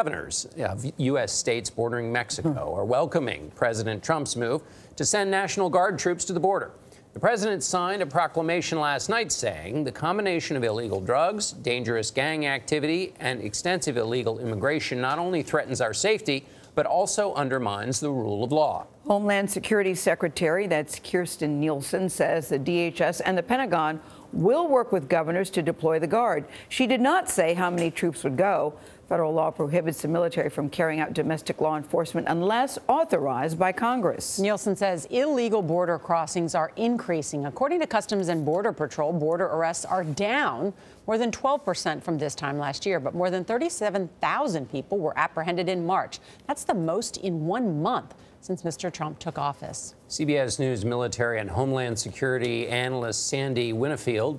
Governors of U.S. states bordering Mexico are welcoming President Trump's move to send National Guard troops to the border. The president signed a proclamation last night saying the combination of illegal drugs, dangerous gang activity, and extensive illegal immigration not only threatens our safety, but also undermines the rule of law. Homeland Security Secretary, that's Kirstjen Nielsen, says the DHS and the Pentagon will work with governors to deploy the Guard. She did not say how many troops would go. Federal law prohibits the military from carrying out domestic law enforcement unless authorized by Congress. Nielsen says illegal border crossings are increasing. According to Customs and Border Patrol, border arrests are down more than 12% from this time last year, but more than 37,000 people were apprehended in March. That's the most in 1 month since Mr. Trump took office. CBS News military and homeland security analyst Sandy Winnefeld,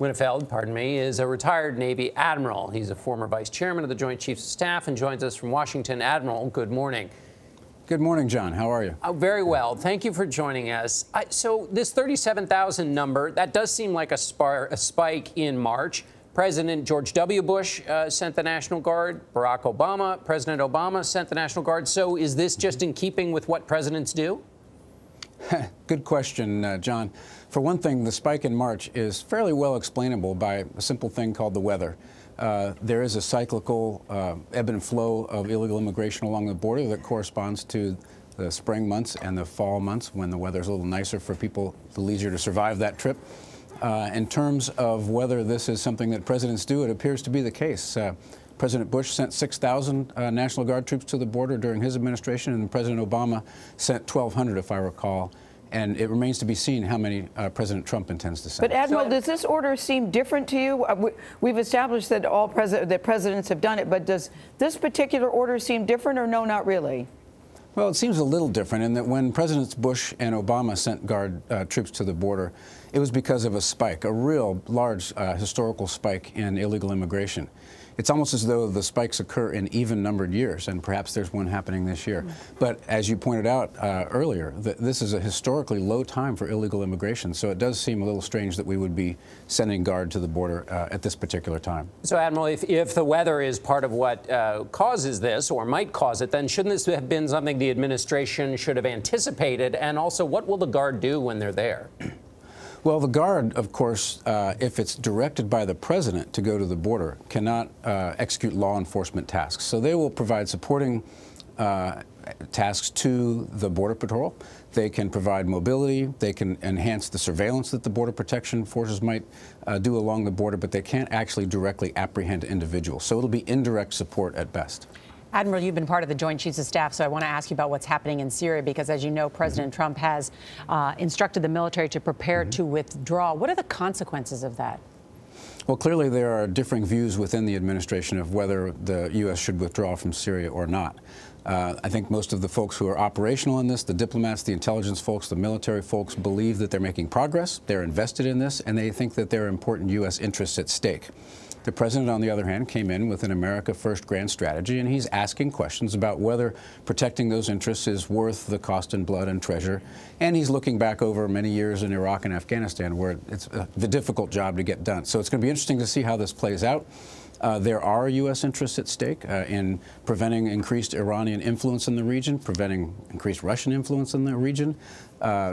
is a retired Navy admiral. He's a former vice chairman of the Joint Chiefs of Staff and joins us from Washington. Admiral, good morning. Good morning, John. How are you? Very well. Thank you for joining us. So this 37,000 number, that does seem like a spike in March. President George W. Bush sent the National Guard. President Obama sent the National Guard. So is this just in keeping with what presidents do? Good question, John. For one thing, the spike in March is fairly well explainable by a simple thing called the weather. There is a cyclical ebb and flow of illegal immigration along the border that corresponds to the spring months and the fall months when the weather is a little nicer for people, a little easier to survive that trip. In terms of whether this is something that presidents do, it appears to be the case. President Bush sent 6,000 National Guard troops to the border during his administration, and President Obama sent 1,200, if I recall. And it remains to be seen how many President Trump intends to send. But, Admiral, does this order seem different to you? We've established that that presidents have done it, but does this particular order seem different, or no, not really? Well, it seems a little different in that when Presidents Bush and Obama sent Guard troops to the border, it was because of a spike, a real large historical spike in illegal immigration. It's almost as though the spikes occur in even-numbered years, and perhaps there's one happening this year. But as you pointed out earlier, this is a historically low time for illegal immigration, so it does seem a little strange that we would be sending Guard to the border at this particular time. So, Admiral, if the weather is part of what causes this, or might cause it, then shouldn't this have been something the administration should have anticipated? And also, what will the Guard do when they're there? Well, the Guard, of course, if it's directed by the president to go to the border, cannot execute law enforcement tasks. So they will provide supporting tasks to the Border Patrol. They can provide mobility. They can enhance the surveillance that the Border Protection Forces might do along the border, but they can't actually directly apprehend individuals. So it'll be indirect support at best. Admiral, you've been part of the Joint Chiefs of Staff, so I want to ask you about what's happening in Syria, because, as you know, President Trump has instructed the military to prepare to withdraw. What are the consequences of that? Well, clearly there are differing views within the administration of whether the U.S. should withdraw from Syria or not. I think most of the folks who are operational in this, the diplomats, the intelligence folks, the military folks, believe that they're making progress, they're invested in this, and they think that there are important U.S. interests at stake. The president, on the other hand, came in with an America First grand strategy, and he's asking questions about whether protecting those interests is worth the cost in blood and treasure. And he's looking back over many years in Iraq and Afghanistan where it's the difficult job to get done. So it's going to be interesting to see how this plays out. There are U.S. interests at stake in preventing increased Iranian influence in the region, preventing increased Russian influence in the region,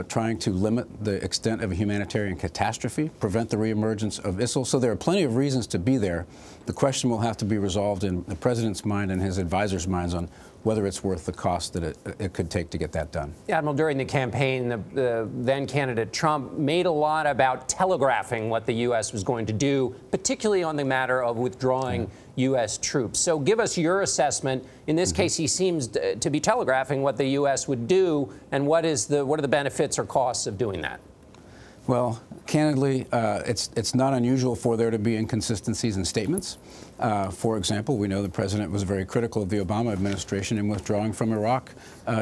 trying to limit the extent of a humanitarian catastrophe, prevent the reemergence of ISIL. So there are plenty of reasons to be there. The question will have to be resolved in the president's mind and his advisors' minds on whether it's worth the cost that it could take to get that done. Yeah, Admiral, during the campaign, the then-candidate Trump made a lot about telegraphing what the U.S. was going to do, particularly on the matter of withdrawing U.S. troops. So give us your assessment. In this case, he seems to be telegraphing what the U.S. would do, and what are the benefits or costs of doing that? Well, candidly, it's not unusual for there to be inconsistencies in statements. For example, we know the president was very critical of the Obama administration in withdrawing from Iraq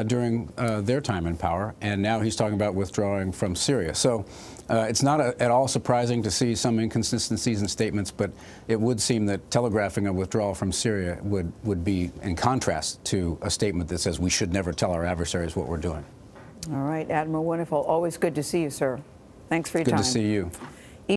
during their time in power, and now he's talking about withdrawing from Syria. So it's not at all surprising to see some inconsistencies in statements, but it would seem that telegraphing a withdrawal from Syria would be in contrast to a statement that says we should never tell our adversaries what we're doing. All right, Admiral Winnefeld, always good to see you, sir. Thanks for your time. Good to see you.